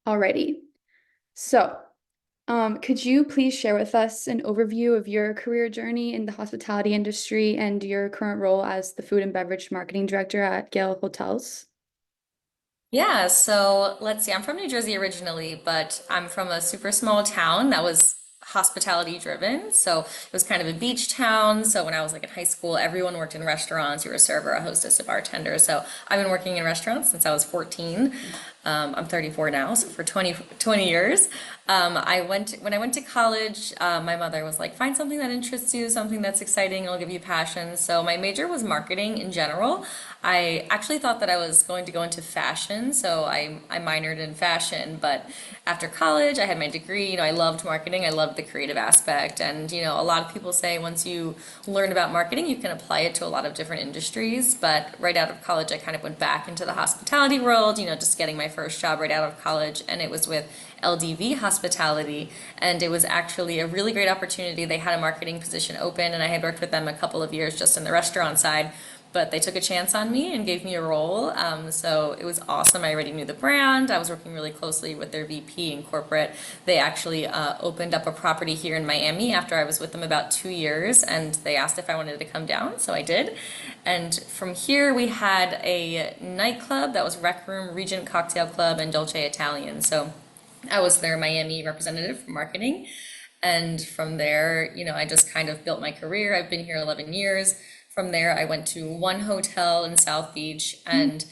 Alrighty. So, could you please share with us an overview of your career journey in the hospitality industry and your current role as the Food and Beverage Marketing Director at Gale Hotels? Yeah, so let's see. I'm from New Jersey originally, but I'm from a super small town that was hospitality driven. So it was kind of a beach town. So when I was like in high school, everyone worked in restaurants. You were a server, a hostess, a bartender. So I've been working in restaurants since I was 14. I'm 34 now, so for 20 years. When I went to college, my mother was like, find something that interests you, something that's exciting, it'll give you passion. So my major was marketing in general. I actually thought that I was going to go into fashion, so I minored in fashion. But after college, I had my degree. I loved marketing. I loved the creative aspect. And, a lot of people say once you learn about marketing, you can apply it to a lot of different industries. But right out of college, I kind of went back into the hospitality world, just getting my first job right out of college. And it was with LDV Hospitality, and it was actually a really great opportunity. They had a marketing position open, and I had worked with them a couple of years just in the restaurant side, but they took a chance on me and gave me a role. So it was awesome. I already knew the brand. I was working really closely with their VP in corporate. They actually opened up a property here in Miami after I was with them about 2 years, and they asked if I wanted to come down, so I did. And from here, we had a nightclub that was Rec Room, Regent Cocktail Club, and Dolce Italian. So I was their Miami representative for marketing. And from there, I just kind of built my career. I've been here 11 years. From there, I went to one hotel in South Beach. And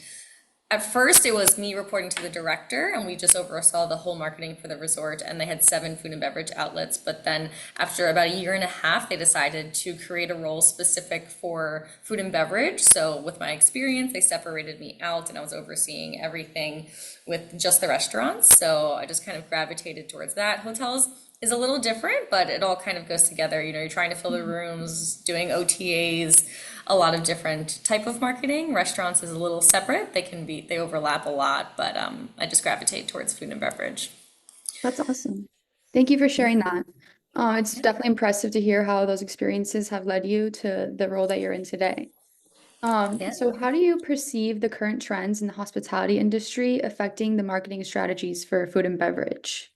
at first, it was me reporting to the director, and we just oversaw the whole marketing for the resort. And they had 7 food and beverage outlets. But then, after about a year and a half, they decided to create a role specific for food and beverage. So, with my experience, they separated me out, and I was overseeing everything with just the restaurants. So, I just kind of gravitated towards that. Hotels is a little different, but it all kind of goes together. You're trying to fill the rooms, doing OTAs, a lot of different type of marketing. Restaurants is a little separate. They overlap a lot, but I just gravitate towards food and beverage. That's awesome. Thank you for sharing that. It's definitely impressive to hear how those experiences have led you to the role that you're in today. Yeah. So how do you perceive the current trends in the hospitality industry affecting the marketing strategies for food and beverage?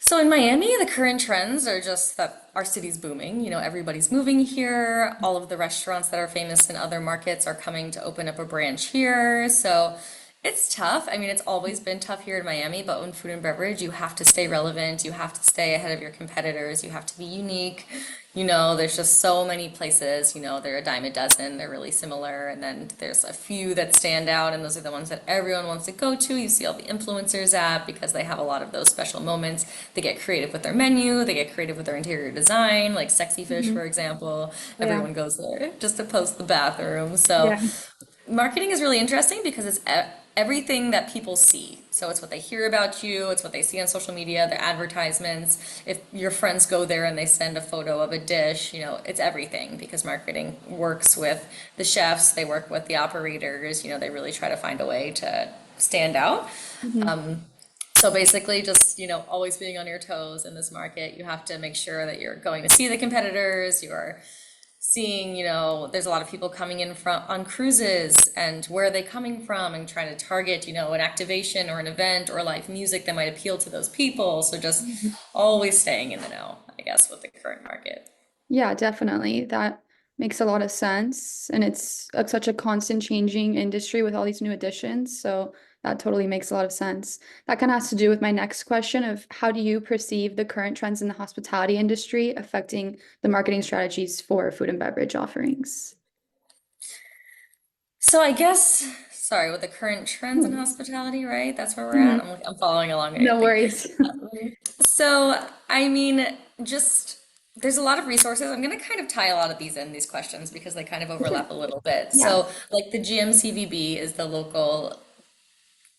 So in Miami, the current trends are just that our city's booming. Everybody's moving here. All of the restaurants that are famous in other markets are coming to open up a branch here. So it's tough. I mean, it's always been tough here in Miami, but in food and beverage, you have to stay relevant. You have to stay ahead of your competitors. You have to be unique. There's just so many places, they're a dime a dozen, they're really similar. And then there's a few that stand out, and those are the ones that everyone wants to go to. You see all the influencers at because they have a lot of those special moments. They get creative with their menu, they get creative with their interior design, like Sexy Fish, Mhm. for example. Yeah. Everyone goes there just to post the bathroom. So Yeah. marketing is really interesting because it's everything that people see. So it's what they hear about you, it's what they see on social media, their advertisements. If your friends go there and they send a photo of a dish, it's everything because marketing works with the chefs, they work with the operators, they really try to find a way to stand out. Mhm. So basically, just always being on your toes in this market, you have to make sure that you're going to see the competitors, you're seeing, there's a lot of people coming in from on cruises and where are they coming from and trying to target, an activation or an event or live music that might appeal to those people. So just Mhm. always staying in the know, I guess, with the current market. Yeah, definitely. That makes a lot of sense. And it's such a constant changing industry with all these new additions. So that totally makes a lot of sense. That kind of has to do with my next question of how do you perceive the current trends in the hospitality industry affecting the marketing strategies for food and beverage offerings? So I guess, sorry, with the current trends in Mhm. hospitality, right? That's where we're at. Mhm. I'm following along, I No think. worries. So, I mean, just there's a lot of resources. I'm going to kind of tie a lot of these questions because they kind of Sure. overlap a little bit. Yeah. So, like the GMCVB is the local,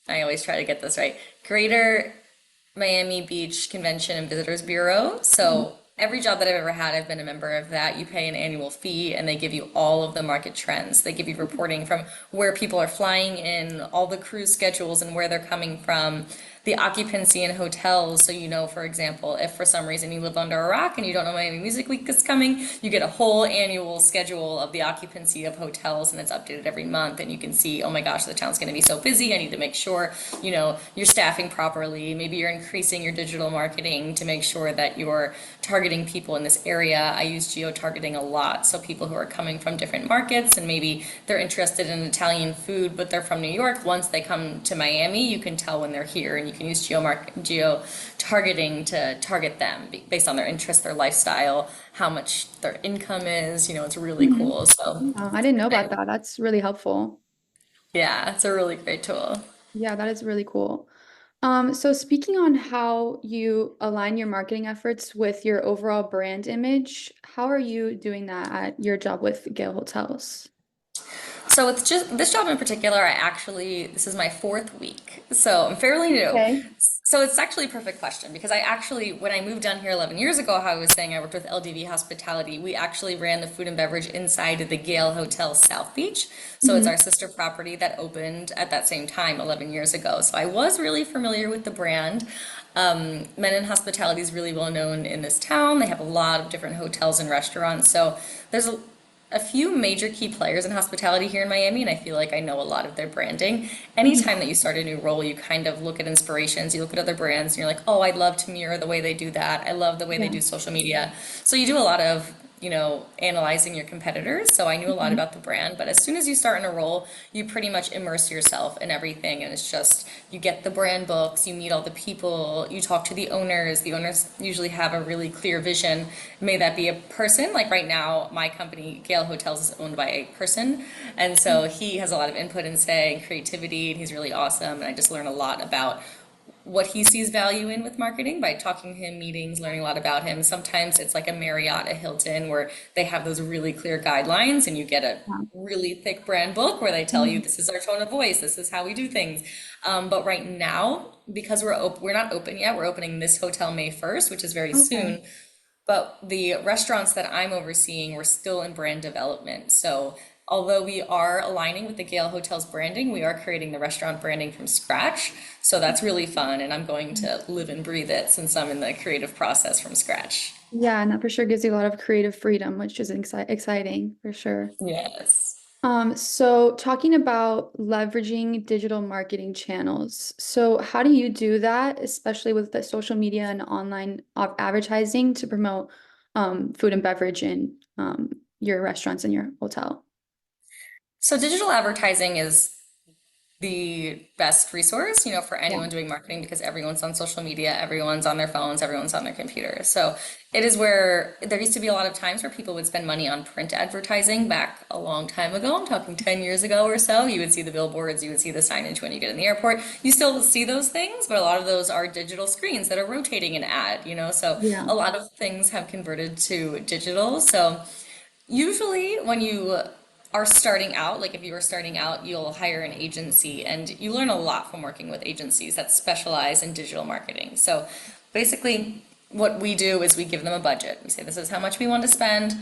I always try to get this right, Greater Miami Beach Convention and Visitors Bureau. Mhm. So, every job that I've ever had, I've been a member of that. You pay an annual fee and they give you all of the market trends. They give you reporting from where people are flying in, all the cruise schedules and where they're coming from, the occupancy in hotels. So you know, for example, if for some reason you live under a rock and you don't know when any music week is coming, you get a whole annual schedule of the occupancy of hotels and it's updated every month and you can see, oh my gosh, the town's going to be so busy. I need to make sure, you're staffing properly. Maybe you're increasing your digital marketing to make sure that you're targeting people in this area. I use geo-targeting a lot. So people who are coming from different markets and maybe they're interested in Italian food, but they're from New York. Once they come to Miami, you can tell when they're here and you can use geo-targeting to target them based on their interest, their lifestyle, how much their income is. It's really Mhm. cool. So I didn't know about that. That's really helpful. yeah, it's a really great tool. Yeah, that is really cool. So speaking on how you align your marketing efforts with your overall brand image, how are you doing that at your job with Gale Hotels? So with just this job in particular, this is my fourth week, so I'm fairly new. Okay. So it's actually a perfect question because when I moved down here 11 years ago, how I was saying I worked with LDV Hospitality, we actually ran the food and beverage inside of the Gale Hotel South Beach. So it's Hmm. our sister property that opened at that same time 11 years ago. So I was really familiar with the brand. Men in Hospitality is really well known in this town. They have a lot of different hotels and restaurants. So there's a few major key players in hospitality here in Miami, and I feel like I know a lot of their branding. Anytime that you start a new role, you kind of look at inspirations, you look at other brands, and you're like, oh, I'd love to mirror the way they do that. I love the way they Yeah. do social media. So you do a lot of analyzing your competitors. So I knew a lot Mhm. about the brand, but as soon as you start in a role, you pretty much immerse yourself in everything. And it's just, you get the brand books, you meet all the people, you talk to the owners. The owners usually have a really clear vision. May that be a person, like right now, my company, Gale Hotels, is owned by a person. And so he has a lot of input and say and creativity, and he's really awesome. And I just learn a lot about what he sees value in with marketing by talking to him, meetings, learning a lot about him. Sometimes it's like a Marriott, a Hilton, where they have those really clear guidelines and you get a Yeah. really thick brand book where they tell you Mhm. this is our tone of voice, this is how we do things. But right now, because we're not open yet, we're opening this hotel May 1st, which is very Okay. soon. But the restaurants that I'm overseeing, we're still in brand development. So although we are aligning with the Gale Hotels branding, we are creating the restaurant branding from scratch. So that's really fun, and I'm going to live and breathe it since I'm in the creative process from scratch. Yeah, and that for sure gives you a lot of creative freedom, which is exciting for sure. Yes. So talking about leveraging digital marketing channels. So how do you do that, especially with the social media and online advertising to promote food and beverage in your restaurants and your hotel? So digital advertising is the best resource, for Yeah. anyone doing marketing because everyone's on social media, everyone's on their phones, everyone's on their computers. So it is where there used to be a lot of times where people would spend money on print advertising back a long time ago. I'm talking 10 years ago or so. You would see the billboards, you would see the signage when you get in the airport. You still see those things, but a lot of those are digital screens that are rotating an ad. So Yeah. a lot of things have converted to digital. So usually, when you are starting out, like if you were starting out, you'll hire an agency and you learn a lot from working with agencies that specialize in digital marketing. So basically, what we do is we give them a budget. We say, this is how much we want to spend.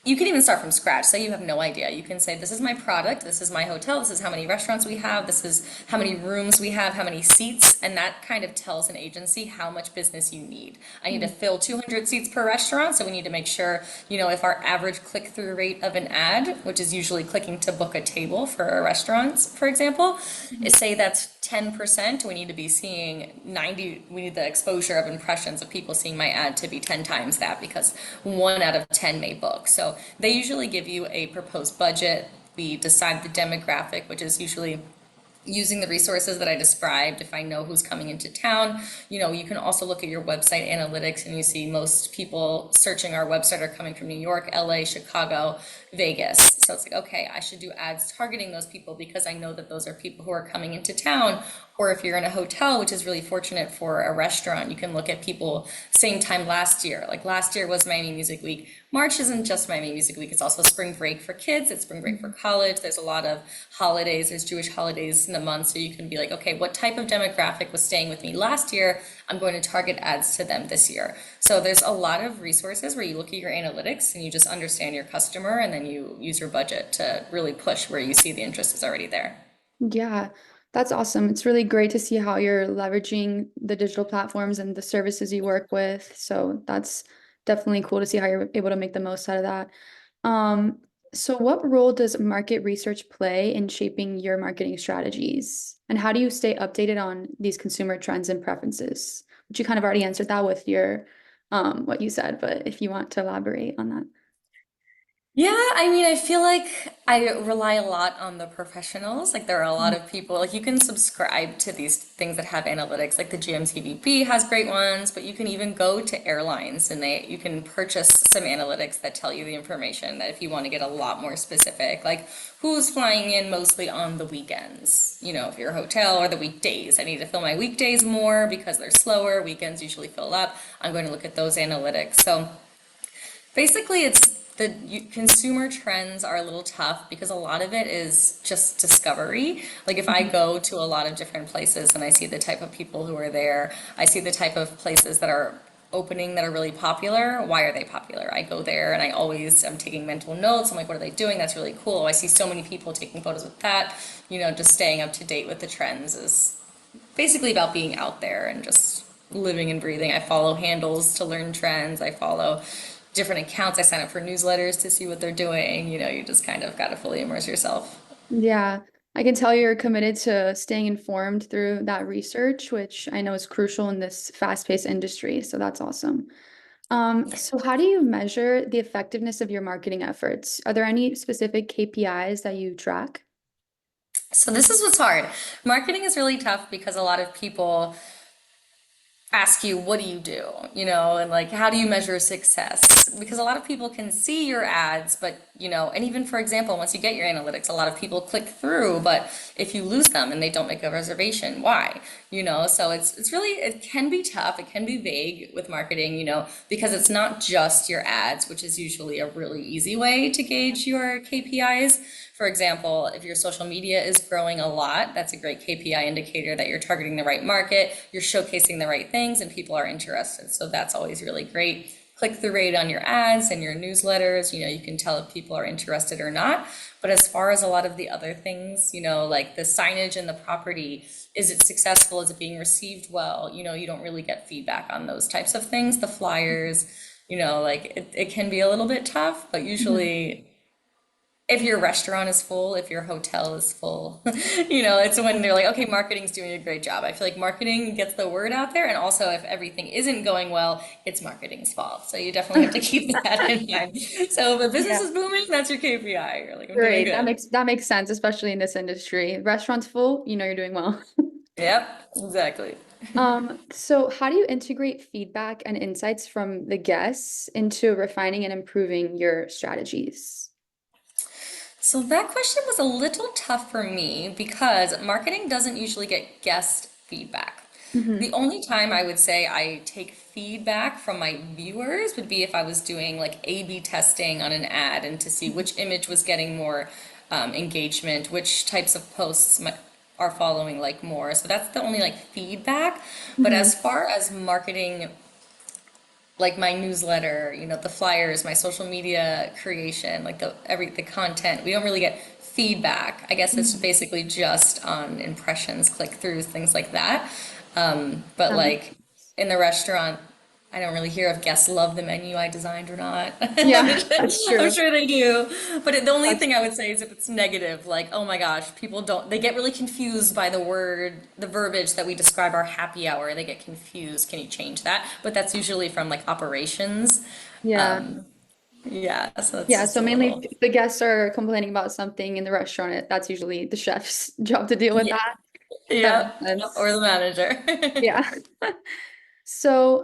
You can even start from scratch. Say you have no idea. You can say, this is my product, this is my hotel, this is how many restaurants we have, this is how many rooms we have, how many seats, and that kind of tells an agency how much business you need. I need to fill 200 seats per restaurant, so we need to make sure, if our average click-through rate of an ad, which is usually clicking to book a table for our restaurants, for example, is say that's 10%, we need to be seeing 90, we need the exposure of impressions of people seeing my ad to be 10 times that because 1 out of 10 may book. So they usually give you a proposed budget. We decide the demographic, which is usually using the resources that I described. If I know who's coming into town, you can also look at your website analytics and you see most people searching our website are coming from New York, LA, Chicago, Vegas. So it's like, okay, I should do ads targeting those people because I know that those are people who are coming into town Or if you're in a hotel, which is really fortunate for a restaurant, you can look at people same time last year. Like last year was Miami Music Week. March isn't just Miami Music Week, it's also spring break for kids, it's spring break for Mhm. college. There's a lot of holidays, there's Jewish holidays in the month. So you can be like, okay, what type of demographic was staying with me last year? I'm going to target ads to them this year. So there's a lot of resources where you look at your analytics and you just understand your customer and then you use your budget to really push where you see the interest is already there. Yeah, that's awesome. It's really great to see how you're leveraging the digital platforms and the services you work with. So that's definitely cool to see how you're able to make the most out of that. Um, so what role does market research play in shaping your marketing strategies? And how do you stay updated on these consumer trends and preferences? Which you kind of already answered that with your what you said, but if you want to elaborate on that. Yeah, I mean, I feel like I rely a lot on the professionals. Like there are a lot of people, like you can subscribe to these things that have analytics, like the GMCDB has great ones, but you can even go to airlines and you can purchase some analytics that tell you the information that if you want to get a lot more specific, like who's flying in mostly on the weekends, if you're a hotel or the weekdays. I need to fill my weekdays more because they're slower. Weekends usually fill up. I'm going to look at those analytics. So basically, it's the consumer trends are a little tough because a lot of it is just discovery. Like if I Mhm. go to a lot of different places and I see the type of people who are there, I see the type of places that are opening that are really popular. Why are they popular? I go there and I'm taking mental notes. I'm like, what are they doing? That's really cool. I see so many people taking photos with that. Just staying up to date with the trends is basically about being out there and just living and breathing. I follow handles to learn trends. I follow different accounts. I sign up for newsletters to see what they're doing. You just kind of got to fully immerse yourself. Yeah, I can tell you're committed to staying informed through that research, which I know is crucial in this fast-paced industry. So that's awesome. So how do you measure the effectiveness of your marketing efforts? Are there any specific KPIs that you track? So this is what's hard. Marketing is really tough because a lot of people ask you, what do you do? And like, how do you measure success? Because a lot of people can see your ads, but, and even for example, once you get your analytics, a lot of people click through, but if you lose them and they don't make a reservation, why? So it's really, it can be tough. It can be vague with marketing, because it's not just your ads, which is usually a really easy way to gauge your KPIs. For example, if your social media is growing a lot, that's a great KPI indicator that you're targeting the right market, you're showcasing the right things, and people are interested. So that's always really great. Click-through rate on your ads and your newsletters, you can tell if people are interested or not. But as far as a lot of the other things, like the signage and the property, is it successful? Is it being received well? You don't really get feedback on those types of things. The flyers, like it can be a little bit tough, but Mhm. usually if your restaurant is full, if your hotel is full, it's when they're like, okay, marketing's doing a great job. I feel like marketing gets the word out there. And also, if everything isn't going well, it's marketing's fault. So you definitely have to keep that in mind. So if a business Yeah, is booming, that's your KPI. You're like, I'm doing great. good. That makes sense, especially in this industry. Restaurants full, you're doing well. Yep, exactly. So how do you integrate feedback and insights from the guests into refining and improving your strategies? So that question was a little tough for me because marketing doesn't usually get guest feedback. The Hmm. only time I would say I take feedback from my viewers would be if I was doing like A/B testing on an ad and to see which image was getting more engagement, which types of posts are following like more. So that's the only like feedback. But Hmm. as far as marketing like my newsletter, the flyers, my social media creation, like the content. We don't really get feedback. I guess it's Hmm. basically just on impressions, click-throughs, things like that. But That makes like sense. in the restaurant, I don't really hear if guests love the menu I designed or not. Yeah, that's I'm true. sure they do. But the only That's thing I would say is if it's negative, like, oh my gosh, people don't, they get really confused by the verbiage that we describe our happy hour. They get confused. Can you change that? But that's usually from like operations. yeah. Yeah, so it's Yeah, just so a mainly little. if the guests are complaining about something in the restaurant, that's usually the chef's job to deal with Yeah, that. That yeah, makes sense. or the manager. Yeah. So,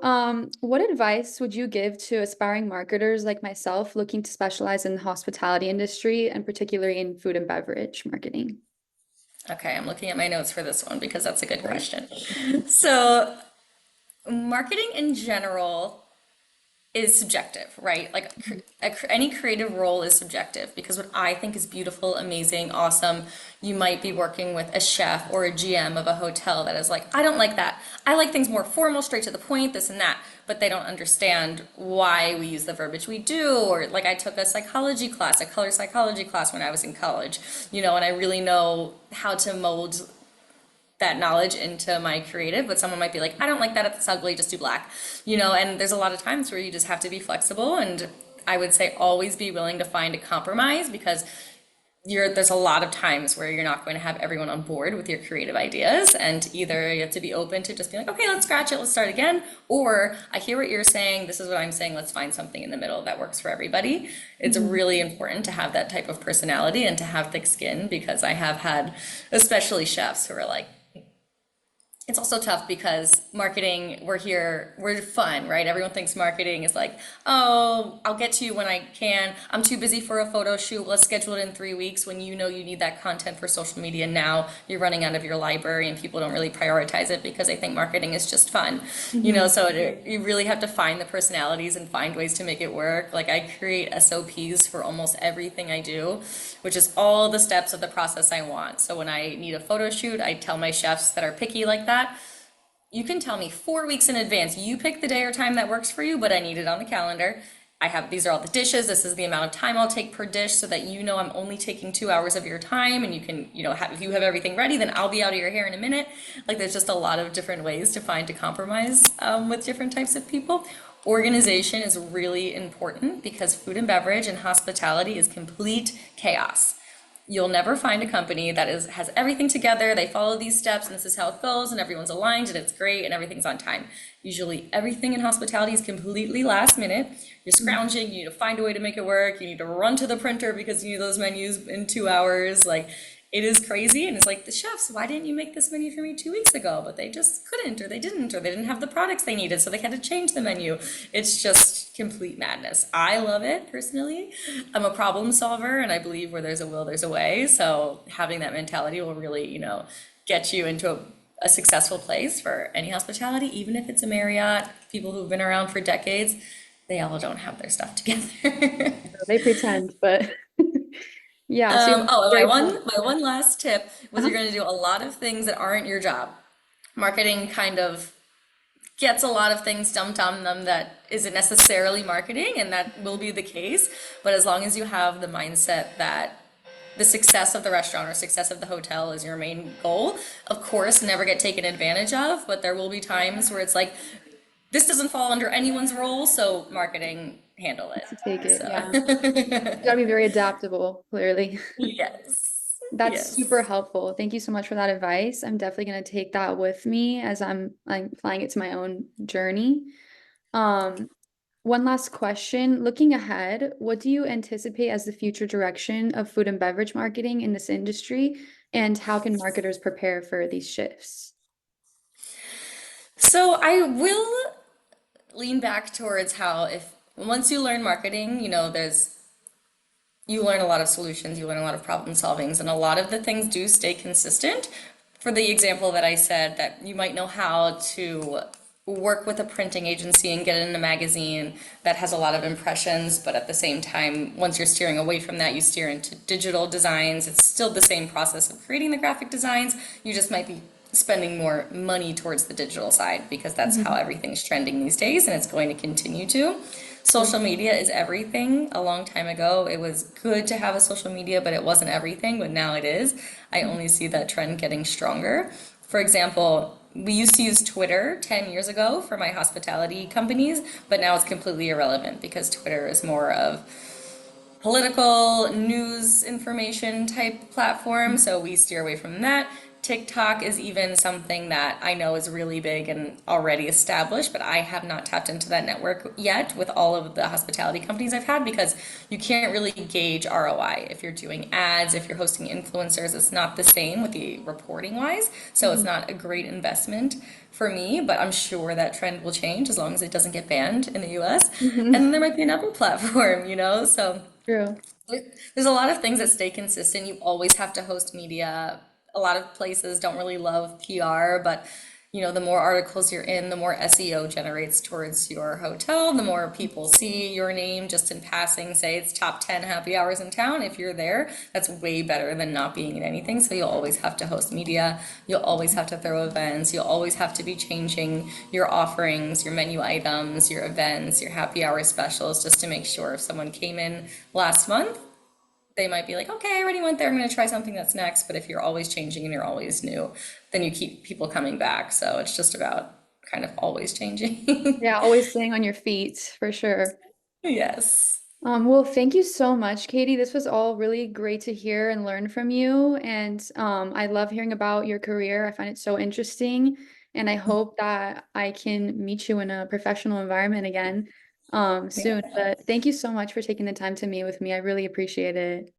what advice would you give to aspiring marketers like myself looking to specialize in the hospitality industry and particularly in food and beverage marketing? Okay, I'm looking at my notes for this one because that's a good question. So, marketing in general is subjective, right? Like any creative role is subjective because what I think is beautiful, amazing, awesome, you might be working with a chef or a GM of a hotel that is like, I don't like that. I like things more formal, straight to the point, this and that. But they don't understand why we use the verbiage we do. Or like I took a psychology class, a color psychology class when I was in college, and I really know how to mold that knowledge into my creative, but someone might be like, I don't like that, it's ugly, just do black. And there's a lot of times where you just have to be flexible, and I would say always be willing to find a compromise because there's a lot of times where you're not going to have everyone on board with your creative ideas, and either you have to be open to just be like, okay, let's scratch it, let's start again, or I hear what you're saying, this is what I'm saying, let's find something in the middle that works for everybody. It's Mhm. really important to have that type of personality and to have thick skin because I have had especially chefs who are like, it's also tough because marketing, we're fun, right? Everyone thinks marketing is like, oh, I'll get to you when I can. I'm too busy for a photo shoot. Let's schedule it in 3 weeks when you know you need that content for social media now. You're running out of your library and people don't really prioritize it because they think marketing is just fun. Mhm. You really have to find the personalities and find ways to make it work. Like I create SOPs for almost everything I do, which is all the steps of the process I want. So when I need a photo shoot, I tell my chefs that are picky like that, you can tell me 4 weeks in advance. You pick the day or time that works for you, but I need it on the calendar. These are all the dishes. This is the amount of time I'll take per dish so that you know I'm only taking 2 hours of your time and you can, if you have everything ready, then I'll be out of your hair in a minute. Like there's just a lot of different ways to find a compromise with different types of people. Organization is really important because food and beverage and hospitality is complete chaos. You'll never find a company that has everything together, they follow these steps and this is how it goes and everyone's aligned and it's great and everything's on time. Usually everything in hospitality is completely last minute. You're scrounging, you need to find a way to make it work, you need to run to the printer because you need those menus in 2 hours. Like it is crazy and it's like the chefs, why didn't you make this menu for me 2 weeks ago? But they just couldn't or they didn't have the products they needed, so they had to change the menu. It's just complete madness. I love it personally. I'm a problem solver and I believe where there's a will, there's a way. So having that mentality will really, get you into a successful place for any hospitality, even if it's a Marriott, people who've been around for decades, they all don't have their stuff together. They pretend, but yeah, so you have Oh, and my great one point. my one last tip was Uh-huh. you're going to do a lot of things that aren't your job. Marketing kind of gets a lot of things dumped on them that isn't necessarily marketing, and that will be the case. But as long as you have the mindset that the success of the restaurant or success of the hotel is your main goal, of course, never get taken advantage of, but there will be times where it's like, this doesn't fall under anyone's role, so marketing handle it. To take it, So, yeah. You gotta be very adaptable, clearly. yes, That's super yes. helpful. Thank you so much for that advice. I'm definitely gonna take that with me as I'm applying it to my own journey. Um, One last question. Looking ahead, what do you anticipate as the future direction of food and beverage marketing in this industry, and how can marketers prepare for these shifts? So I will lean back towards how if once you learn marketing, you learn a lot of solutions, you learn a lot of problem solvings, and a lot of the things do stay consistent. For the example that I said, that you might know how to work with a printing agency and get it in a magazine that has a lot of impressions, but at the same time, once you're steering away from that, you steer into digital designs. It's still the same process of creating the graphic designs. You just might be spending more money towards the digital side because that's how Mhm. everything's trending these days and it's going to continue to. True. Social media is everything. A long time ago, it was good to have a social media, but it wasn't everything, but now it is. I only see that trend getting stronger. For example, we used to use Twitter 10 years ago for my hospitality companies, but now it's completely irrelevant because Twitter is more of political news information type platform, so we steer away from that. TikTok is even something that I know is really big and already established, but I have not tapped into that network yet with all of the hospitality companies I've had because you can't really gauge ROI. If you're doing ads, if you're hosting influencers, it's not the same with the reporting wise, so it's Mhm. not a great investment for me, but I'm sure that trend will change as long as it doesn't get banned in the US. And Mhm. then there might be another platform, so True. there's a lot of things that stay consistent. You always have to host media. a lot of places don't really love PR, but the more articles you're in, the more SEO generates towards your hotel, the more people see your name just in passing, say it's top 10 happy hours in town. If you're there, that's way better than not being in anything. So you'll always have to host media, you'll always have to throw events, you'll always have to be changing your offerings, your menu items, your events, your happy hour specials, just to make sure if someone came in last month, they might be like, okay, I already went there, I'm going to try something that's next. But if you're always changing and you're always new, then you keep people coming back. So it's just about kind of always changing. Yeah, always staying on your feet for sure. Yes. Well, thank you so much, Katie. This was all really great to hear and learn from you. And I love hearing about your career. I find it so interesting. And I hope that I can meet you in a professional environment again soon. Yeah. But thank you so much for taking the time to meet with me. I really appreciate it.